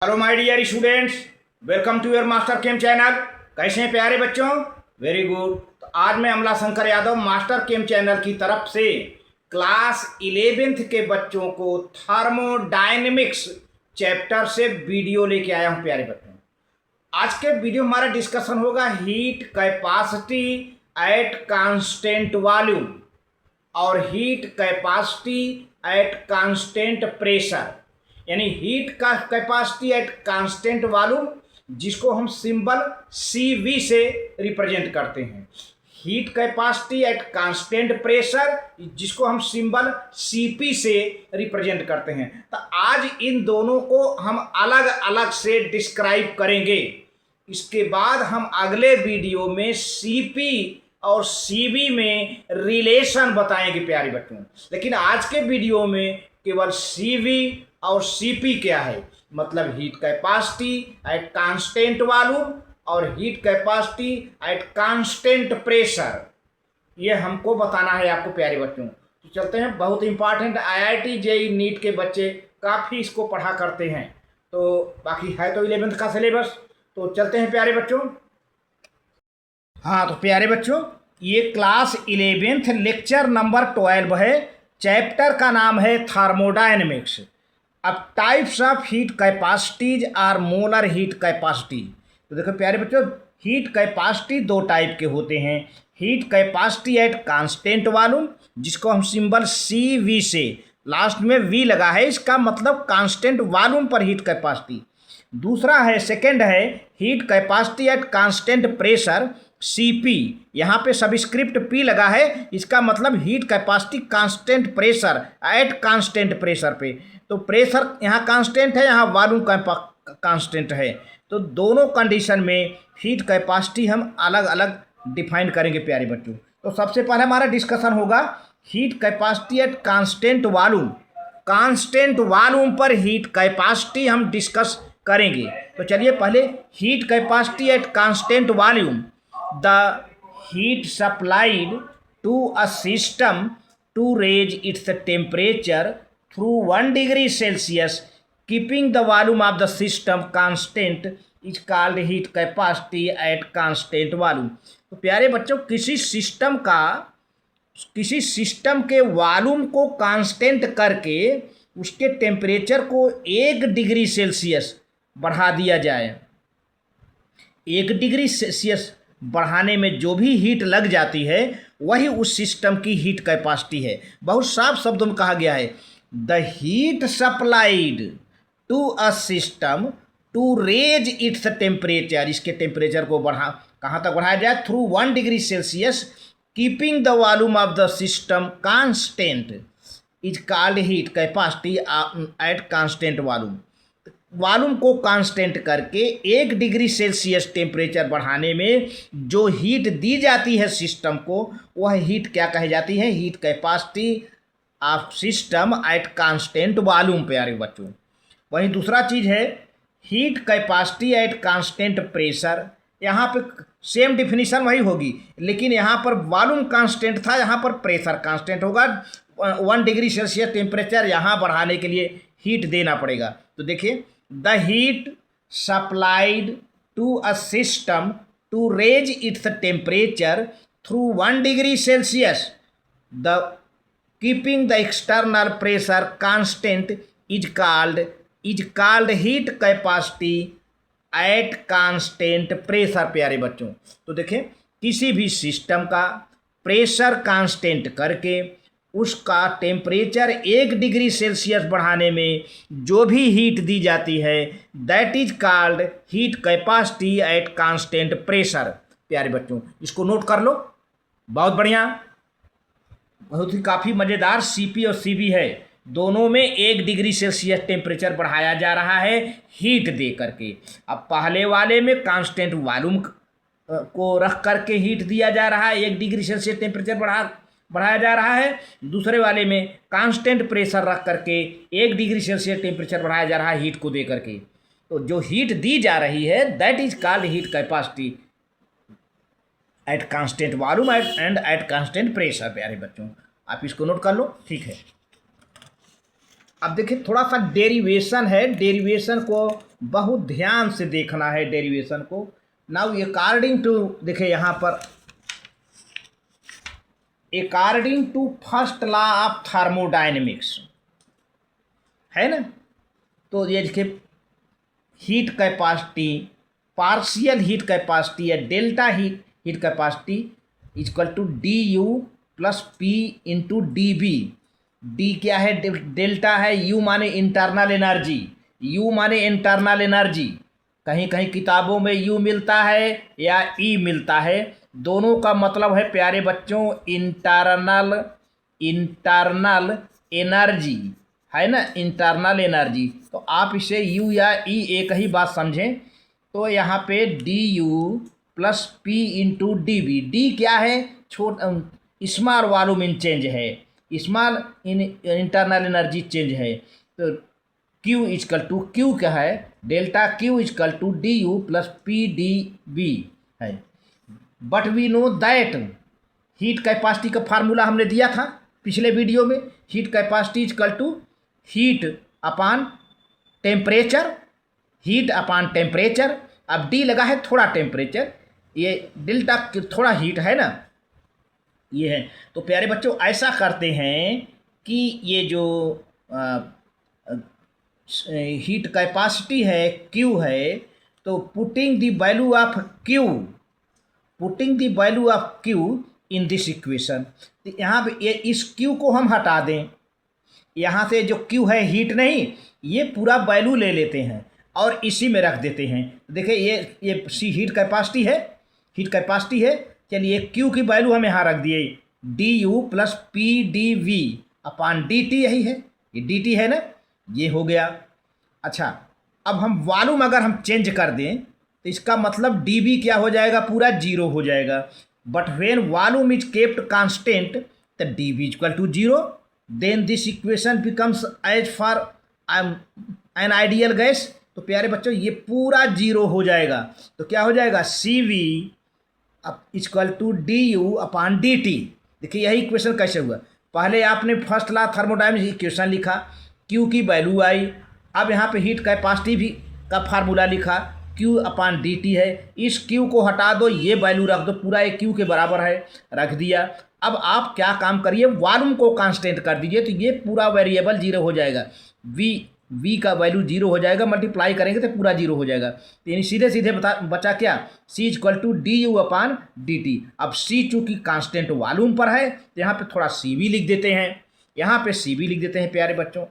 Hello my dear students, welcome to your Master Chem channel. कैसे हैं प्यारे बच्चों? Very good. तो आज मैं Amla Shankar Yadav Master Chem channel की तरफ से क्लास 11th के बच्चों को थर्मोडायनेमिक्स चैप्टर से वीडियो लेके आया हूं। प्यारे बच्चों, आज के वीडियो हमारा डिस्कशन होगा heat capacity at constant volume और heat capacity at constant pressure, यानी हीट का कैपेसिटी एट कांस्टेंट वॉल्यूम जिसको हम सिंबल CV से रिप्रेजेंट करते हैं, heat capacity at constant pressure जिसको हम सिंबल CP से रिप्रेजेंट करते हैं। तो आज इन दोनों को हम अलग अलग से डिस्क्राइब करेंगे। इसके बाद हम अगले वीडियो में CP और CV में रिलेशन बताएंगे प्यारे बच्चों। लेकिन आज के वीडियो में केवल CV और CP क्या है, मतलब heat capacity at constant volume और heat capacity at constant pressure, ये हमको बताना है आपको प्यारे बच्चों। तो चलते हैं, बहुत इंपॉर्टेंट IIT JEE नीट के बच्चे काफ़ी इसको पढ़ा करते हैं। तो बाकी है तो 11th का सिलेबस। तो चलते हैं प्यारे बच्चों। हाँ तो प्यारे बच्चों, ये क्लास 11th लेक्चर नंबर 12 है। चैप्टर का नाम है थर्मोडायनेमिक्स। अब types of heat capacities are molar heat capacity. तो देखो प्यारे बच्चों, हीट कैपेसिटी दो टाइप के होते हैं। Heat capacity at constant volume जिसको हम सिंबल CV से, लास्ट में V लगा है, इसका मतलब कांस्टेंट वॉल्यूम पर हीट कैपेसिटी। दूसरा है, सेकंड है heat capacity at constant pressure CP, यहाँ पे सबस्क्रिप्ट P लगा है, इसका मतलब heat capacity constant pressure at constant pressure पे। तो प्रेशर यहाँ कांस्टेंट है, यहाँ वॉल्यूम कांस्टेंट है। तो दोनों कंडीशन में हीट कैपेसिटी हम अलग अलग डिफाइन करेंगे प्यारे बच्चों। तो सबसे पहले हमारा डिस्कशन होगा heat capacity at constant volume. Constant volume पर हीट कैपेसिटी हम डिस्कस करेंगे। तो चलिए पहले heat capacity at constant volume, the heat supplied to a system to raise its temperature through 1 degree Celsius keeping the volume of the system constant is called heat capacity at constant volume। तो प्यारे बच्चों, किसी system के volume को constant करके उसके temperature को 1 degree Celsius बढ़ा दिया जाए। 1 डिग्री सेल्सियस बढ़ाने में जो भी हीट लग जाती है वही उस सिस्टम की हीट कैपेसिटी है। बहुत साफ शब्दों में कहा गया है, the heat supplied to a system to raise its temperature, इसके टेम्परेचर को कहाँ तक बढ़ाया जाए, through 1 degree Celsius keeping the volume of the system constant is called heat capacity at constant volume. Volume को कांस्टेंट करके 1 डिग्री सेल्सियस टेम्परेचर बढ़ाने में जो हीट दी जाती है सिस्टम को, वह हीट क्या कही जाती है, heat capacity of system eight constant volume प्यारे बच्चों। वहीं दूसरा चीज़ है heat capacity at constant pressure. यहाँ पे सेम डिफिनीशन वही होगी, लेकिन यहाँ पर वॉल्यूम कांस्टेंट था, यहाँ पर प्रेशर कांस्टेंट होगा। 1 डिग्री सेल्सियस टेम्परेचर यहाँ बढ़ाने के लिए हीट देना पड़ेगा। तो देखिए, the heat supplied to a system to raise its temperature through 1 degree Celsius, the keeping the external pressure constant is called heat capacity at constant pressure प्यारे बच्चों। तो देखें, किसी भी सिस्टम का प्रेशर कांस्टेंट करके उसका टेम्परेचर 1 डिग्री सेल्सियस बढ़ाने में जो भी हीट दी जाती है that is called heat capacity at constant pressure प्यारे बच्चों। इसको नोट कर लो, बहुत बढ़िया, बहुत ही काफ़ी मज़ेदार CP और CV है। दोनों में 1 डिग्री सेल्सियस टेम्परेचर बढ़ाया जा रहा है हीट दे करके। अब पहले वाले में कांस्टेंट वॉल्यूम को रख करके हीट दिया जा रहा है, 1 डिग्री सेल्सियस टेम्परेचर बढ़ाया जा रहा है। दूसरे वाले में कांस्टेंट प्रेशर रख करके 1 डिग्री सेल्सियस टेम्परेचर बढ़ाया जा रहा है हीट को दे करके। तो जो हीट दी जा रही है that is called heat capacity at constant volume and eight constant pressure प्यारे बच्चों। आप इसको नोट कर लो, ठीक है। अब देखिए थोड़ा सा डेरिवेशन है, डेरिवेशन को बहुत ध्यान से देखना है डेरिवेशन को। नाउ अकॉर्डिंग टू, देखिए यहाँ पर according to first law of thermodynamics है ना, तो ये देखिए heat capacity, partial heat capacity या delta heat capacity equal to D U plus P into D V. D क्या है, डेल्टा है, यू माने इंटरनल एनर्जी, यू माने इंटरनल एनर्जी, कहीं कहीं किताबों में यू मिलता है या ई मिलता है, दोनों का मतलब है प्यारे बच्चों इंटरनल एनर्जी है ना, इंटरनल एनर्जी। तो आप इसे यू या ई एक ही बात समझें। तो यहाँ पे D U plus P into D V, D क्या है, स्मॉल वॉल्यूम इन चेंज है, small in internal energy change है। तो क्यू इजकल टू, क्यू क्या है, delta Q is equal to D U plus P D V है। But we know that heat capacity का formula हमने दिया था पिछले वीडियो में, heat capacity is equal to heat upon temperature, heat upon temperature. अब डी लगा है थोड़ा टेम्परेचर, ये डेल्टा थोड़ा हीट है ना, ये है। तो प्यारे बच्चों ऐसा करते हैं कि ये जो हीट कैपेसिटी है क्यू है, तो putting the value of Q, putting the value of Q in this equation, तो यहाँ पे ये इस क्यू को हम हटा दें, यहाँ से जो क्यू है हीट नहीं, ये पूरा वैल्यू ले लेते हैं और इसी में रख देते हैं। देखिए ये सी हीट कैपेसिटी है, हीट कैपेसिटी है, चलिए क्यू की वैल्यू हम यहाँ रख दिए, D U plus P D V upon D T, यही है, ये डी टी है ना, ये हो गया। अच्छा अब हम वॉल्यूम अगर हम चेंज कर दें तो इसका मतलब डी बी क्या हो जाएगा, पूरा जीरो हो जाएगा। But when volume is kept constant तो D V equal to zero, then this equation becomes as for an ideal gas. तो प्यारे बच्चों ये पूरा जीरो हो जाएगा, तो क्या हो जाएगा, C V equal to D U upon D T. देखिए यही इक्वेशन कैसे हुआ, पहले आपने फर्स्ट लॉ थर्मोडायनेमिक्स इक्वेशन लिखा, क्यू की वैल्यू आई, अब यहाँ पे हीट कैपेसिटी भी का फार्मूला लिखा, क्यू अपान डी टी है, इस क्यू को हटा दो, ये वैल्यू रख दो, पूरा एक क्यू के बराबर है, रख दिया। अब आप क्या काम करिए, वॉल्यूम को कांस्टेंट कर दीजिए, तो ये पूरा वेरिएबल जीरो हो जाएगा, वी का वैल्यू जीरो हो जाएगा, मल्टीप्लाई करेंगे तो पूरा जीरो हो जाएगा। तो यानी सीधे सीधे बचा क्या, C equal to D U upon D T. अब सी चूँकि कांस्टेंट वॉल्यूम पर है तो यहाँ पे थोड़ा सी भी लिख देते हैं, यहाँ पे सी भी लिख देते हैं प्यारे बच्चों।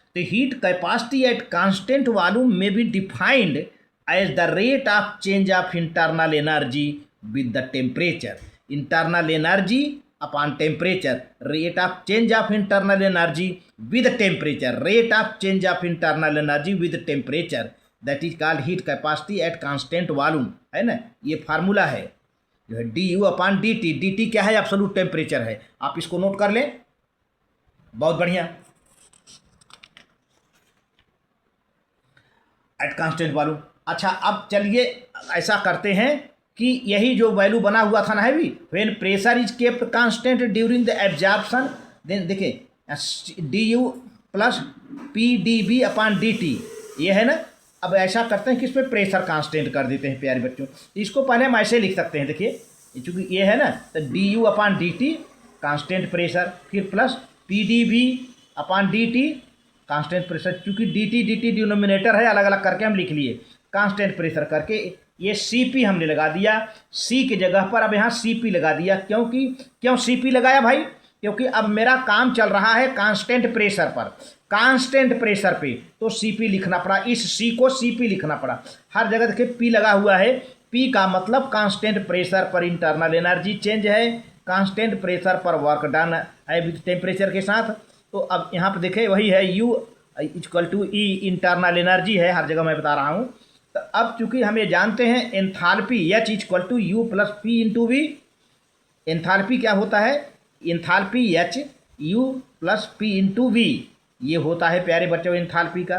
तो heat capacity at constant volume में be defined as the rate of change of internal energy with the temperature, internal energy upon temperature, rate of change of internal energy with temperature, rate of change of internal energy with temperature, that is called heat capacity at constant volume, है ना। ये formula है जो है D U upon D T, D T क्या है, absolute temperature है, आप इसको नोट कर लें, बहुत बढ़िया। Eight constant volume. अच्छा अब चलिए ऐसा करते हैं कि यही जो वैल्यू बना हुआ था ना है भी, when pressure is kept constant during the absorption, then देखिए D U plus P D V upon D T, ये है ना। अब ऐसा करते हैं कि इस पर प्रेशर कांस्टेंट कर देते हैं प्यारे बच्चों, इसको पहले हम ऐसे लिख सकते हैं, देखिए चूँकि ये है ना, तो D U upon D T constant pressure, फिर plus P D V upon D T constant pressure, चूँकि डी टी डिनोमिनेटर है, अलग अलग करके हम लिख लिए, कांस्टेंट प्रेशर करके ये सी पी हमने लगा दिया, सी की जगह पर अब यहाँ सी पी लगा दिया, क्यों सी पी लगाया भाई, क्योंकि अब मेरा काम चल रहा है कांस्टेंट प्रेशर पर, कांस्टेंट प्रेशर पे, तो सी पी लिखना पड़ा, इस सी को सी पी लिखना पड़ा। हर जगह देखिए पी लगा हुआ है, पी का मतलब कांस्टेंट प्रेशर पर इंटरनल एनर्जी चेंज है, कांस्टेंट प्रेशर पर वर्क डन है विद टेम्परेचर के साथ। तो अब यहाँ पर देखें वही है, U equal to E internal energy है, हर जगह मैं बता रहा हूँ। तो अब चूंकि हम ये जानते हैं enthalpy H equal to U plus P into V, enthalpy क्या होता है, enthalpy H U plus P into V, ये होता है प्यारे बच्चों एंथैल्पी का।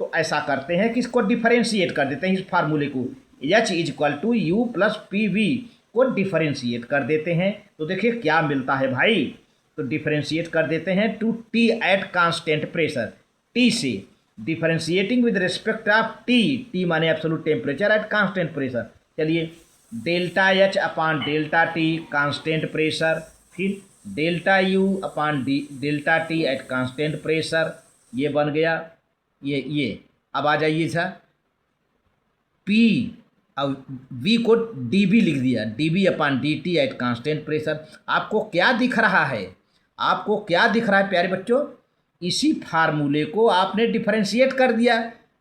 तो ऐसा करते हैं कि इसको डिफरेंशिएट कर देते हैं, इस फार्मूले को H equal to U plus P V को डिफरेंशिएट कर देते हैं। तो देखिए क्या मिलता है भाई, तो डिफरेंशिएट कर देते हैं to T at constant pressure, T से differentiating with respect of T माने absolute temperature at constant pressure. चलिए delta H upon delta T constant pressure, फिर delta U upon delta T at constant pressure, ये बन गया ये। अब आ जाइए सर पी, अब वी को डी बी लिख दिया, D V upon D T at constant pressure. आपको क्या दिख रहा है, आपको क्या दिख रहा है प्यारे बच्चों, इसी फार्मूले को आपने डिफरेंशिएट कर दिया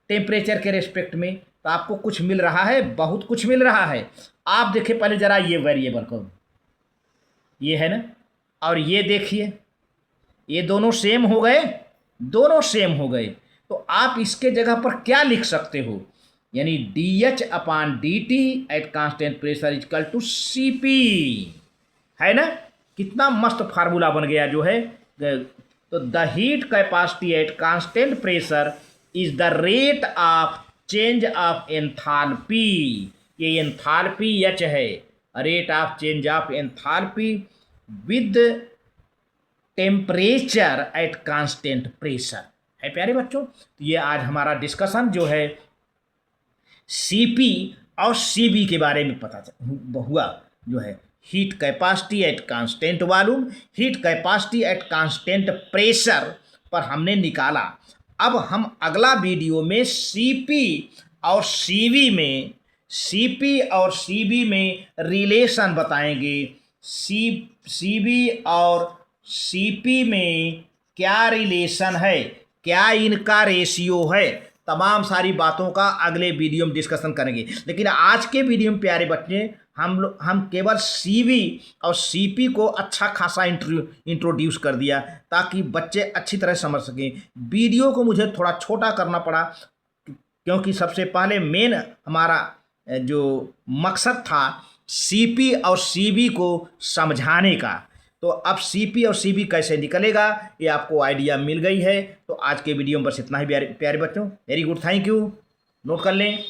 टेम्परेचर के रेस्पेक्ट में, तो आपको कुछ मिल रहा है, बहुत कुछ मिल रहा है। आप देखिए पहले ज़रा ये वेरिएबल को, ये है ना, और ये देखिए ये दोनों सेम हो गए, दोनों सेम हो गए। तो आप इसके जगह पर क्या लिख सकते हो, यानी D H upon D T at constant pressure equal to C P, है ना। कितना मस्त फार्मूला बन गया जो है। तो the heat capacity at constant pressure is the rate of change of enthalpy, ये एंथैल्पी एच है, rate of change of enthalpy with temperature at constant pressure, है प्यारे बच्चों। तो ये आज हमारा डिस्कशन जो है सीपी और सीबी के बारे में पता हुआ, जो है heat capacity at constant volume, heat capacity at constant pressure पर हमने निकाला। अब हम अगला वीडियो में सीपी और सीबी में रिलेशन बताएंगे, सीबी और सीपी में क्या रिलेशन है, क्या इनका रेशियो है, तमाम सारी बातों का अगले वीडियो में डिस्कशन करेंगे। लेकिन आज के वीडियो में प्यारे बच्चे हम केवल सीवी और सीपी को अच्छा खासा इंट्रोड्यूस कर दिया ताकि बच्चे अच्छी तरह समझ सकें। वीडियो को मुझे थोड़ा छोटा करना पड़ा क्योंकि सबसे पहले मेन हमारा जो मकसद था सीपी और सीबी को समझाने का। तो अब सीपी और सीबी कैसे निकलेगा ये आपको आइडिया मिल गई है। तो आज के वीडियो में बस इतना ही प्यारे बच्चों। Very good, thank you, note कर लें।